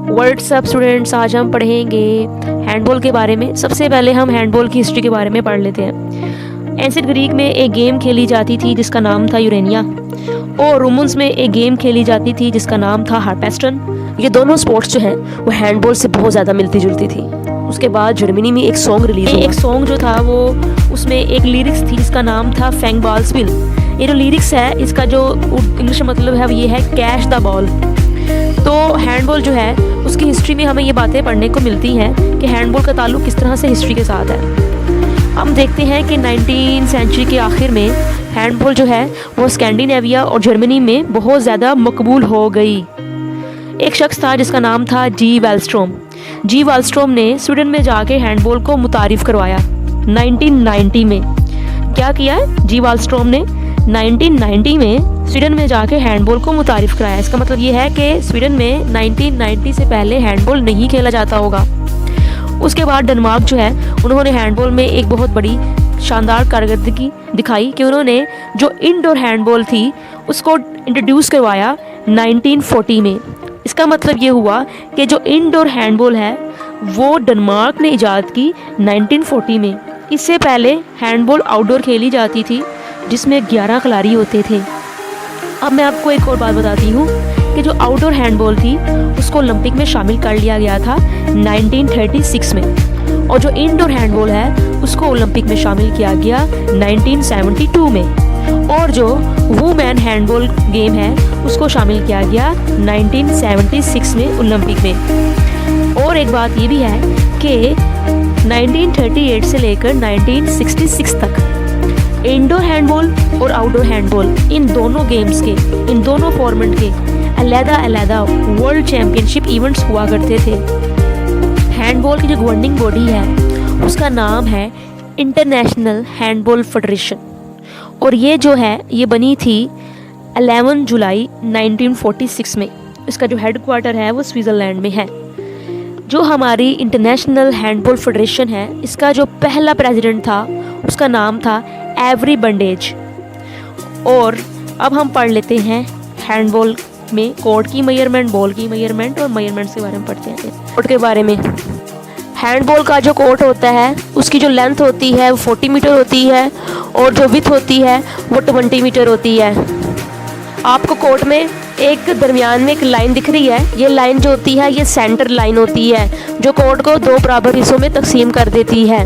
What's up students, आज हम पढ़ेंगे हैंडबॉल के बारे में। सबसे पहले हम हैंडबॉल की हिस्ट्री के बारे में पढ़ लेते हैं। एंशिएंट ग्रीक में एक गेम खेली जाती थी जिसका नाम था यूरेनिया, और रोमन्स में एक गेम खेली जाती थी जिसका नाम था हार्पेस्टन। ये दोनों स्पोर्ट्स जो हैं वो हैंडबॉल से बहुत ज़्यादा मिलती जुलती थी। उसके बाद जर्मनी में एक सॉन्ग रिलीज हुआ। एक सॉन्ग जो था वो उसमें एक लिरिक्स थी जिसका नाम था फैंग बॉल स्पिल। ये जो लिरिक्स है इसका जो इंग्लिश में मतलब है ये है कैच द बॉल। तो हैंडबॉल जो है उसकी हिस्ट्री में हमें ये बातें पढ़ने को मिलती हैं कि हैंडबॉल का ताल्लुक किस तरह से हिस्ट्री के साथ है। हम देखते हैं कि 19वीं सेंचुरी के आखिर में हैंडबॉल जो है वो स्कैंडिनेविया और जर्मनी में बहुत ज़्यादा मकबूल हो गई। एक शख्स था जिसका नाम था जी वालस्ट्रोम ने स्वीडन में जाके हैंडबॉल को मुतारिफ करवाया 1990 में। क्या किया जी वालस्ट्रोम ने 1990 में स्वीडन में जाके हैंडबॉल को मुतारिफ कराया। इसका मतलब ये है कि स्वीडन में 1990 से पहले हैंडबॉल नहीं खेला जाता होगा। उसके बाद डेनमार्क जो है उन्होंने हैंडबॉल में एक बहुत बड़ी शानदार कारकर्दगी दिखाई कि उन्होंने जो इंडोर हैंडबॉल थी उसको इंट्रोड्यूस करवाया 1940 में। इसका मतलब ये हुआ कि जो इंडोर हैंडबॉल है वो डेनमार्क ने इजाद की 1940 में। इससे पहले हैंडबॉल आउटडोर खेली जाती थी जिसमें 11 खिलाड़ी होते थे। अब मैं आपको एक और बात बताती हूँ कि जो आउटडोर हैंडबॉल थी उसको ओलंपिक में शामिल कर लिया गया था 1936 में, और जो इंडोर हैंडबॉल है उसको ओलंपिक में शामिल किया गया 1972 में, और जो वुमेन हैंडबॉल गेम है उसको शामिल किया गया 1976 में ओलंपिक में। और एक बात ये भी है कि 1938 से लेकर 1966 तक इंडोर हैंडबॉल और आउटडोर हैंडबॉल इन दोनों गेम्स के, इन दोनों फॉर्मेट के अलग-अलग वर्ल्ड चैम्पियनशिप इवेंट्स हुआ करते थे। हैंडबॉल की जो गवर्निंग बॉडी है उसका नाम है इंटरनेशनल हैंडबॉल फेडरेशन, और ये जो है ये बनी थी 11 जुलाई 1946 में। इसका जो हेडक्वार्टर है वो स्विट्ज़रलैंड में है। जो हमारी इंटरनेशनल हैंडबॉल फेडरेशन है इसका जो पहला प्रेसिडेंट था उसका नाम था एवरी बंडेज। और अब हम पढ़ लेते हैं हैंडबॉल में कोर्ट की मेजरमेंट, बॉल की मेजरमेंट और मेजरमेंट्स के बारे में पढ़ते हैं। कोर्ट के बारे में, हैंडबॉल का जो कोर्ट होता है उसकी जो लेंथ होती है वो 40 मीटर होती है, और जो विड्थ होती है वो 20 मीटर होती है। आपको कोर्ट में एक दरमियान में एक लाइन दिख रही है, ये लाइन जो होती है ये सेंटर लाइन होती है जो कोर्ट को 2 बराबर हिस्सों में तकसीम कर देती है।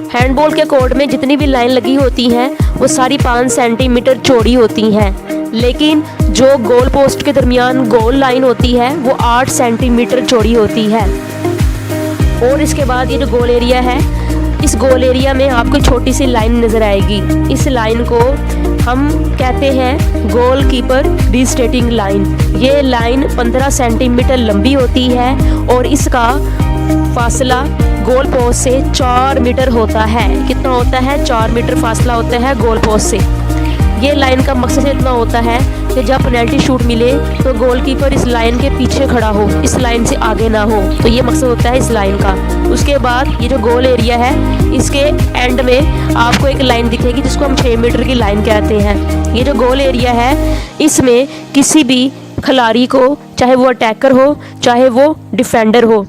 हैंडबॉल के कोर्ट में जितनी भी लाइन लगी होती हैं वो सारी 5 सेंटीमीटर चौड़ी होती हैं, लेकिन जो गोल पोस्ट के दरमियान गोल लाइन होती है वो 8 सेंटीमीटर चौड़ी होती है। और इसके बाद ये जो गोल एरिया है, इस गोल एरिया में आपको छोटी सी लाइन नज़र आएगी। इस लाइन को हम कहते हैं गोल कीपर रिस्टेटिंग लाइन। ये लाइन 15 सेंटीमीटर लंबी होती है और इसका फासला गोल पोस्ट से 4 मीटर होता है। कितना होता है? 4 मीटर फासला होता है गोल पोस्ट से। ये लाइन का मकसद इतना होता है कि जब पेनल्टी शूट मिले तो गोलकीपर इस लाइन के पीछे खड़ा हो, इस लाइन से आगे ना हो। तो ये मकसद होता है इस लाइन का। उसके बाद ये जो गोल एरिया है इसके एंड में आपको एक लाइन दिखेगी जिसको हम 6 मीटर की लाइन कहते हैं। ये जो गोल एरिया है इसमें किसी भी खिलाड़ी को, चाहे वो अटैकर हो चाहे वो डिफेंडर हो,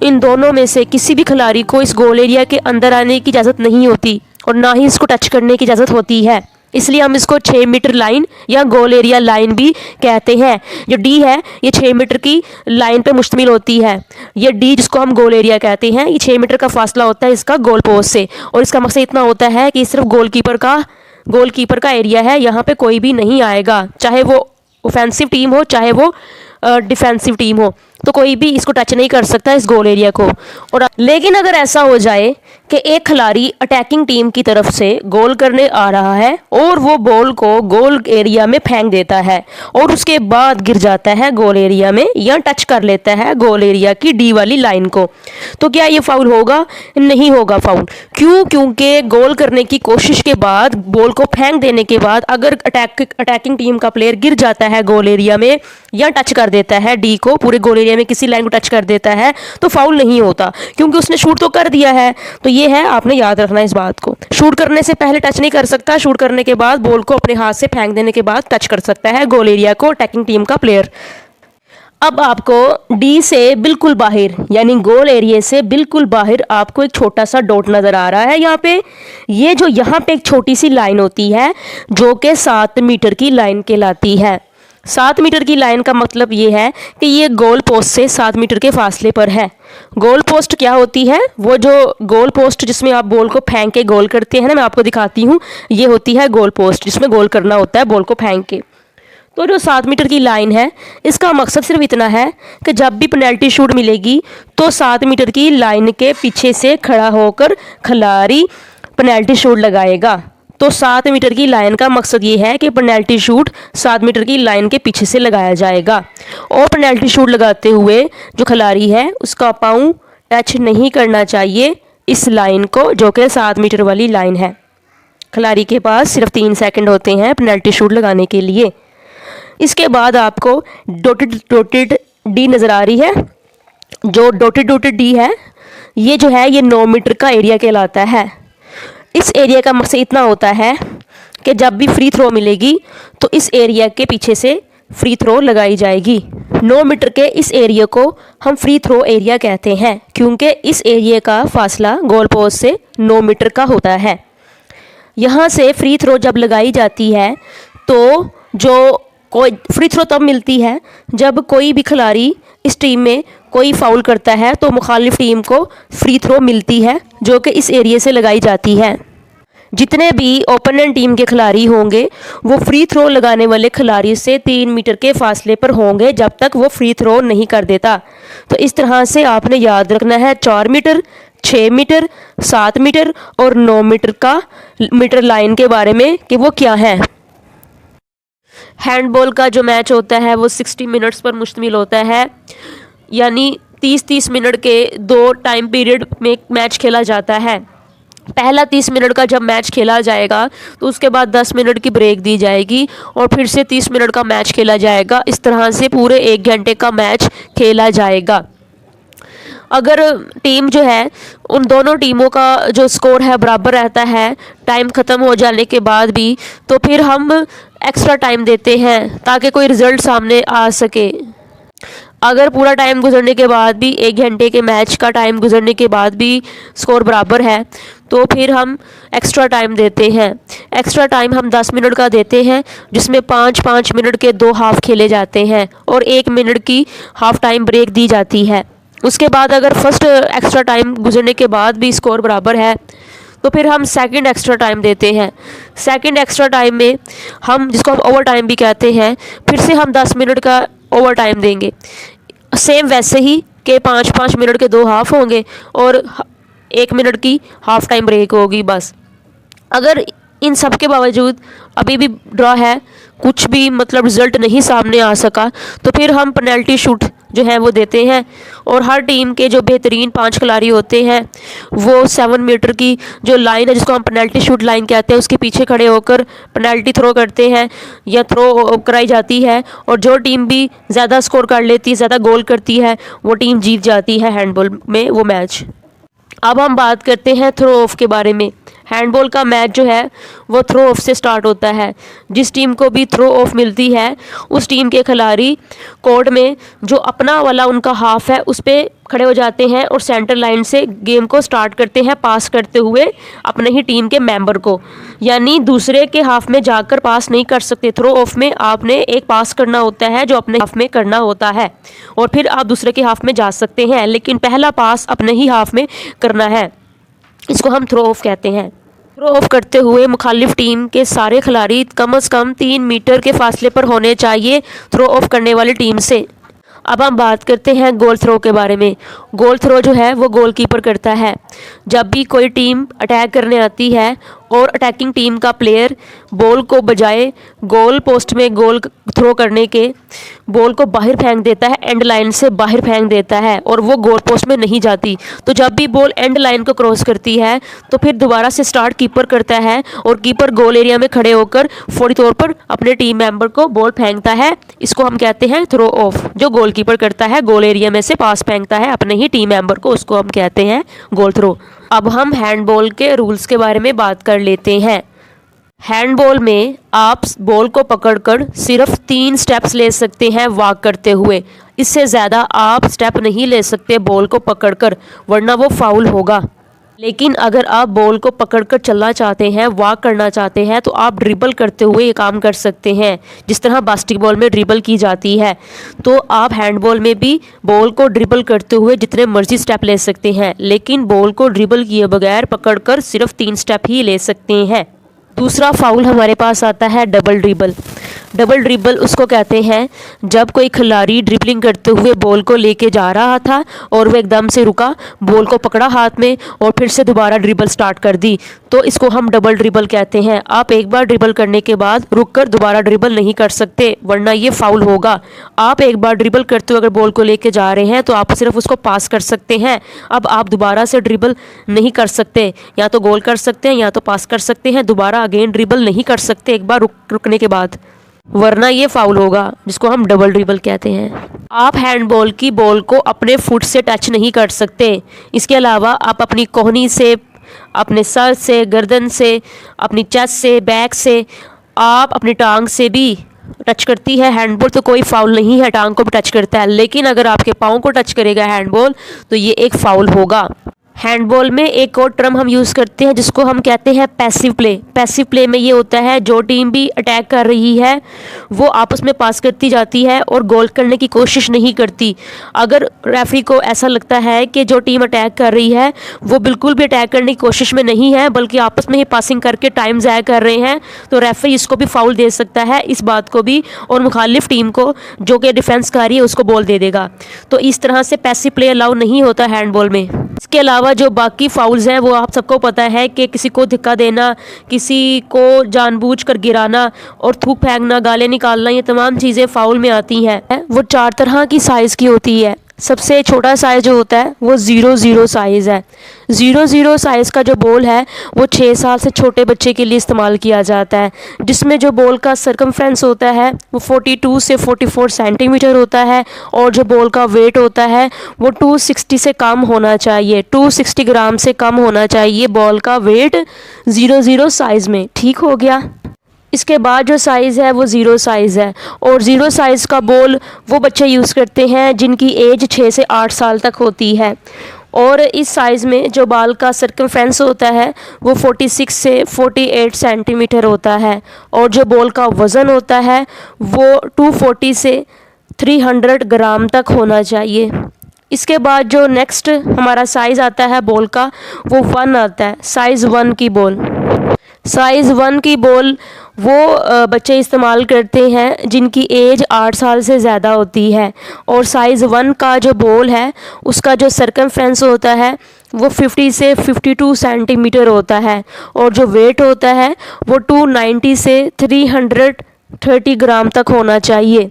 इन दोनों में से किसी भी खिलाड़ी को इस गोल एरिया के अंदर आने की इजाज़त नहीं होती और ना ही इसको टच करने की इजाज़त होती है। इसलिए हम इसको 6 मीटर लाइन या गोल एरिया लाइन भी कहते हैं। जो डी है ये 6 मीटर की लाइन पे मुश्तमिल होती है। ये डी जिसको हम गोल एरिया कहते हैं, ये 6 मीटर का फासला होता है इसका गोल पोस्ट से, और इसका मकसद इतना होता है कि सिर्फ गोलकीपर का एरिया है, यहाँ पे कोई भी नहीं आएगा, चाहे वो ऑफेंसिव टीम हो चाहे वो डिफेंसिव टीम हो, तो कोई भी इसको टच नहीं कर सकता इस गोल एरिया को। और लेकिन अगर ऐसा हो जाए कि एक खिलाड़ी अटैकिंग टीम की तरफ से गोल करने आ रहा है और वो बॉल को गोल एरिया में फेंक देता है और उसके बाद गिर जाता है गोल एरिया में या टच कर लेता है गोल एरिया की डी वाली लाइन को, तो क्या ये फाउल होगा? नहीं होगा फाउल। क्यों? क्योंकि गोल करने की कोशिश के बाद, बॉल को फेंक देने के बाद अगर अटैकिंग टीम का प्लेयर गिर जाता है गोल एरिया में या टच कर देता है डी को, पूरे गोल एरिया में किसी लाइन को टच कर देता है, तो फाउल नहीं होता, क्योंकि उसने शूट तो कर दिया है। तो ये है, आपने याद रखना इस बात को। शूट करने से पहले टच नहीं कर सकता, शूट करने के बाद बॉल को अपने हाथ से फेंक देने के बाद टच कर सकता है गोल एरिया को अटैकिंग टीम का प्लेयर। अब आपको डी से बिल्कुल बाहर यानी गोल एरिया से बिल्कुल बाहर आपको एक छोटा सा डॉट नज़र आ रहा है यहाँ पे। ये जो यहाँ पे एक छोटी सी लाइन होती है जो कि 7 मीटर की लाइन कहलाती है। 7 मीटर की लाइन का मतलब ये है कि ये गोल पोस्ट से 7 मीटर के फासले पर है। गोल पोस्ट क्या होती है? वो जो गोल पोस्ट जिसमें आप बॉल को फेंक के गोल करते हैं ना, मैं आपको दिखाती हूँ, ये होती है गोल पोस्ट जिसमें गोल करना होता है बॉल को फेंक के। तो जो 7 मीटर की लाइन है इसका मकसद सिर्फ इतना है कि जब भी पेनल्टी शूट मिलेगी तो 7 मीटर की लाइन के पीछे से खड़ा होकर खिलाड़ी पेनल्टी शूट लगाएगा। तो 7 मीटर की लाइन का मकसद ये है कि पेनल्टी शूट 7 मीटर की लाइन के पीछे से लगाया जाएगा और पेनल्टी शूट लगाते हुए जो खिलाड़ी है उसका पाँव टच नहीं करना चाहिए इस लाइन को, जो कि 7 मीटर वाली लाइन है। खिलाड़ी के पास सिर्फ 3 सेकंड होते हैं पेनल्टी शूट लगाने के लिए। इसके बाद आपको डॉटेड डी नज़र आ रही है। जो डॉटेड डी है ये जो है ये 9 मीटर का एरिया कहलाता है। इस एरिया का मकसद इतना होता है कि जब भी फ्री थ्रो मिलेगी तो इस एरिया के पीछे से फ्री थ्रो लगाई जाएगी। 9 मीटर के इस एरिया को हम फ्री थ्रो एरिया कहते हैं क्योंकि इस एरिया का फासला गोल पोस्ट से 9 मीटर का होता है। यहाँ से फ्री थ्रो जब लगाई जाती है तो जो कोई फ्री थ्रो तब मिलती है जब कोई भी खिलाड़ी इस टीम में कोई फाउल करता है तो मुखालिफ टीम को फ्री थ्रो मिलती है जो कि इस एरिया से लगाई जाती है। जितने भी ओपोनेंट टीम के खिलाड़ी होंगे वो फ्री थ्रो लगाने वाले खिलाड़ी से 3 मीटर के फासले पर होंगे जब तक वो फ्री थ्रो नहीं कर देता। तो इस तरह से आपने याद रखना है 4 मीटर, 6 मीटर, 7 मीटर और 9 मीटर का मीटर लाइन के बारे में कि वो क्या है। हैंडबॉल का जो मैच होता है वो 60 मिनट्स पर मुश्तमिल होता है, यानी 30-30 मिनट के 2 टाइम पीरियड में मैच खेला जाता है। पहला 30 मिनट का जब मैच खेला जाएगा तो उसके बाद 10 मिनट की ब्रेक दी जाएगी और फिर से 30 मिनट का मैच खेला जाएगा। इस तरह से पूरे 1 घंटे का मैच खेला जाएगा। अगर टीम जो है उन दोनों टीमों का जो स्कोर है बराबर रहता है टाइम ख़त्म हो जाने के बाद भी, तो फिर हम एक्स्ट्रा टाइम देते हैं ताकि कोई रिज़ल्ट सामने आ सके। अगर पूरा टाइम गुजरने के बाद भी 1 घंटे के मैच का टाइम गुजरने के बाद भी स्कोर बराबर है तो फिर हम एक्स्ट्रा टाइम देते हैं। एक्स्ट्रा टाइम हम 10 मिनट का देते हैं जिसमें 5-5 मिनट के 2 हाफ खेले जाते हैं और 1 मिनट की हाफ टाइम ब्रेक दी जाती है। उसके बाद अगर फर्स्ट एक्स्ट्रा टाइम गुजरने के बाद भी स्कोर बराबर है तो फिर हम सेकंड एक्स्ट्रा टाइम देते हैं। सेकंड एक्स्ट्रा टाइम में हम जिसको हम ओवर टाइम भी कहते हैं फिर से हम 10 मिनट का ओवर टाइम देंगे। सेम वैसे ही कि 5-5 मिनट के 2 हाफ होंगे और 1 मिनट की हाफ टाइम ब्रेक होगी बस। अगर इन सब के बावजूद अभी भी ड्रॉ है, कुछ भी मतलब रिज़ल्ट नहीं सामने आ सका, तो फिर हम पेनल्टी शूट जो है वो देते हैं और हर टीम के जो बेहतरीन 5 खिलाड़ी होते हैं वो 7 मीटर की जो लाइन है जिसको हम पेनल्टी शूट लाइन कहते हैं उसके पीछे खड़े होकर पेनल्टी थ्रो करते हैं या थ्रो कराई जाती है और जो टीम भी ज़्यादा स्कोर कर लेती है, ज़्यादा गोल करती है, वो टीम जीत जाती है हैंडबॉल में वो मैच। अब हम बात करते हैं थ्रो ऑफ के बारे में। हैंडबॉल का मैच जो है वो थ्रो ऑफ से स्टार्ट होता है। जिस टीम को भी थ्रो ऑफ मिलती है उस टीम के खिलाड़ी कोर्ट में जो अपना वाला उनका हाफ है उस पर खड़े हो जाते हैं और सेंटर लाइन से गेम को स्टार्ट करते हैं पास करते हुए अपने ही टीम के मेंबर को, यानी दूसरे के हाफ में जाकर पास नहीं कर सकते। थ्रो ऑफ में आपने एक पास करना होता है जो अपने हाफ में करना होता है और फिर आप दूसरे के हाफ में जा सकते हैं, लेकिन पहला पास अपने ही हाफ में करना है। इसको हम थ्रो ऑफ कहते हैं। थ्रो ऑफ करते हुए मुखालिफ टीम के सारे खिलाड़ी कम से कम 3 मीटर के फासले पर होने चाहिए थ्रो ऑफ करने वाली टीम से। अब हम बात करते हैं गोल थ्रो के बारे में। गोल थ्रो जो है वो गोलकीपर करता है। जब भी कोई टीम अटैक करने आती है और अटैकिंग टीम का प्लेयर बॉल को बजाय गोल पोस्ट में गोल थ्रो करने के बॉल को बाहर फेंक देता है, एंड लाइन से बाहर फेंक देता है और वो गोल पोस्ट में नहीं जाती, तो जब भी बॉल एंड लाइन को क्रॉस करती है तो फिर दोबारा से स्टार्ट कीपर करता है और कीपर गोल एरिया में खड़े होकर फौरी तौर पर अपने टीम मेंबर को बॉल फेंकता है। इसको हम कहते हैं थ्रो ऑफ। जो गोलकीपर करता है गोल एरिया में से पास फेंकता है अपने ही टीम मेंबर को, उसको हम कहते हैं गोल थ्रो। अब हम हैंडबॉल के रूल्स के बारे में बात कर लेते हैं। हैंडबॉल में आप बॉल को पकड़कर सिर्फ 3 स्टेप्स ले सकते हैं वॉक करते हुए। इससे ज़्यादा आप स्टेप नहीं ले सकते बॉल को पकड़कर, वरना वो फाउल होगा। लेकिन अगर आप बॉल को पकड़कर चलना चाहते हैं, वॉक करना चाहते हैं, तो आप ड्रिबल करते हुए ये काम कर सकते हैं, जिस तरह बास्केटबॉल में ड्रिबल की जाती है। तो आप हैंडबॉल में भी बॉल को ड्रिबल करते हुए जितने मर्जी स्टेप ले सकते हैं, लेकिन बॉल को ड्रिबल किए बगैर पकड़कर सिर्फ 3 स्टेप ही ले सकते हैं। दूसरा फाउल हमारे पास आता है डबल ड्रिबल। डबल ड्रिबल उसको कहते हैं जब कोई खिलाड़ी ड्रिबलिंग करते हुए बॉल को लेके जा रहा था और वो एकदम से रुका, बॉल को पकड़ा हाथ में और फिर से दोबारा ड्रिबल स्टार्ट कर दी, तो इसको हम डबल ड्रिबल कहते हैं। आप एक बार ड्रिबल करने के बाद रुककर दोबारा ड्रिबल नहीं कर सकते, वरना ये फाउल होगा। आप एक बार ड्रिबल करते हुए अगर बॉल को लेके जा रहे हैं तो आप सिर्फ उसको पास कर सकते हैं। अब आप दोबारा से ड्रिबल नहीं कर सकते, या तो गोल कर सकते हैं या तो पास कर सकते हैं, दोबारा अगेन ड्रिबल नहीं कर सकते एक बार रुकने के बाद, वरना ये फाउल होगा, जिसको हम डबल ड्रिबल कहते हैं। आप हैंडबॉल की बॉल को अपने फुट से टच नहीं कर सकते। इसके अलावा आप अपनी कोहनी से, अपने सर से, गर्दन से, अपनी चेस्ट से, बैक से, आप अपनी टांग से भी टच करती है हैंडबॉल तो कोई फाउल नहीं है, टांग को भी टच करता है। लेकिन अगर आपके पाँव को टच करेगा हैंडबॉल तो ये एक फाउल होगा। हैंडबॉल में एक और टर्म हम यूज़ करते हैं जिसको हम कहते हैं पैसिव प्ले। पैसिव प्ले में ये होता है जो टीम भी अटैक कर रही है वो आपस में पास करती जाती है और गोल करने की कोशिश नहीं करती। अगर रेफरी को ऐसा लगता है कि जो टीम अटैक कर रही है वो बिल्कुल भी अटैक करने की कोशिश में नहीं है बल्कि आपस में ही पासिंग करके टाइम ज़ाया कर रहे हैं, तो रेफरी इसको भी फाउल दे सकता है, इस बात को भी, और मुखालिफ टीम को जो कि डिफेंस कर रही है उसको बॉल दे देगा। तो इस तरह से पैसिव प्ले अलाउ नहीं होता हैंडबॉल में। इसके अलावा जो बाकी फाउल्स हैं वो आप सबको पता है कि किसी को धक्का देना, किसी को जानबूझकर गिराना और थूक फेंकना, गालें निकालना, ये तमाम चीज़ें फाउल में आती हैं। वो 4 तरह की साइज़ की होती है। सबसे छोटा साइज़ जो होता है वो 0-0 साइज़ है। 0-0 साइज़ का जो बॉल है वो 6 साल से छोटे बच्चे के लिए इस्तेमाल किया जाता है, जिसमें जो बॉल का सरकमफ्रेंस होता है वो 42 से 44 सेंटीमीटर होता है और जो बॉल का वेट होता है वो 260 से कम होना चाहिए, 260 ग्राम से कम होना चाहिए बॉल का वेट 0-0 साइज़ में। ठीक हो गया। इसके बाद जो साइज़ है वो 0 साइज़ है, और 0 साइज़ का बॉल वो बच्चे यूज़ करते हैं जिनकी एज 6 से 8 साल तक होती है। और इस साइज़ में जो बाल का सर्कमफ्रेंस होता है वो 46 से 48 सेंटीमीटर होता है, और जो बॉल का वज़न होता है वो 240 से 300 ग्राम तक होना चाहिए। इसके बाद जो नेक्स्ट हमारा साइज़ आता है बॉल का वो 1 आता है, साइज़ 1 की बॉल। साइज़ 1 की बॉल वो बच्चे इस्तेमाल करते हैं जिनकी एज 8 साल से ज़्यादा होती है, और साइज़ 1 का जो बॉल है उसका जो सरकमफ्रेंस होता है वो 50 से 52 सेंटीमीटर होता है, और जो वेट होता है वो 290 से 330 ग्राम तक होना चाहिए।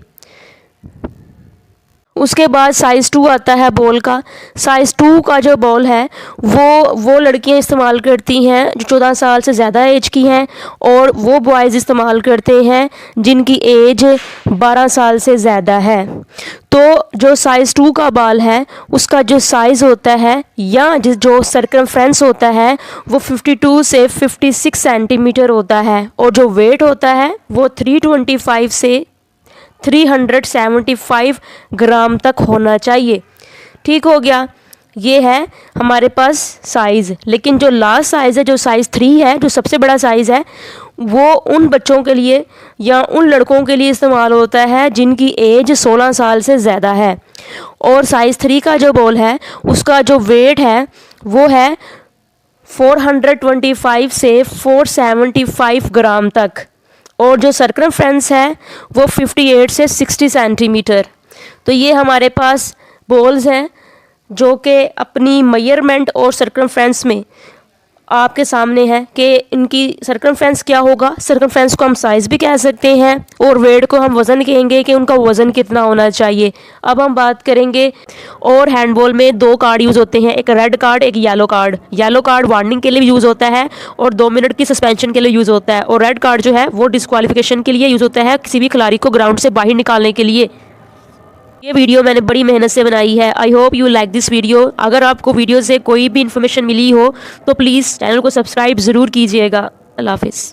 उसके बाद साइज़ 2 आता है बॉल का। साइज़ 2 का जो बॉल है वो लड़कियां इस्तेमाल करती हैं जो 14 साल से ज़्यादा एज की हैं, और वो बॉयज़ इस्तेमाल करते हैं जिनकी एज 12 साल से ज़्यादा है। तो जो साइज़ 2 का बॉल है उसका जो साइज़ होता है या जो सर्कमफ्रेंस होता है वो 52 से 56 सेंटीमीटर होता है, और जो वेट होता है वो 325 से 375 ग्राम तक होना चाहिए। ठीक हो गया। ये है हमारे पास साइज़। लेकिन जो लास्ट साइज़ है, जो साइज़ 3 है, जो सबसे बड़ा साइज़ है, वो उन बच्चों के लिए या उन लड़कों के लिए इस्तेमाल होता है जिनकी एज 16 साल से ज़्यादा है। और साइज़ 3 का जो बॉल है उसका जो वेट है वो है 425 से 475 ग्राम तक, और जो सर्कमफ्रेंस है वो 58 से 60 सेंटीमीटर। तो ये हमारे पास बॉल्स हैं जो कि अपनी मेजरमेंट और सर्कमफ्रेंस में आपके सामने है कि इनकी सर्कमफ्रेंस क्या होगा। सर्कमफ्रेंस को हम साइज़ भी कह सकते हैं और वेट को हम वज़न कहेंगे कि उनका वज़न कितना होना चाहिए। अब हम बात करेंगे, और हैंडबॉल में 2 कार्ड यूज़ होते हैं, एक रेड कार्ड, एक yellow card. Yellow card warning के लिए भी यूज़ होता है और 2 मिनट की सस्पेंशन के लिए यूज़ होता है, और रेड कार्ड जो है वो डिस्क्वालिफिकेशन के लिए यूज़ होता है, किसी भी खिलाड़ी को ग्राउंड से बाहर निकालने के लिए। ये वीडियो मैंने बड़ी मेहनत से बनाई है। I hope you like this video. अगर आपको वीडियो से कोई भी इन्फॉर्मेशन मिली हो तो प्लीज़ चैनल को सब्सक्राइब ज़रूर कीजिएगा। अल्लाह हाफिज़।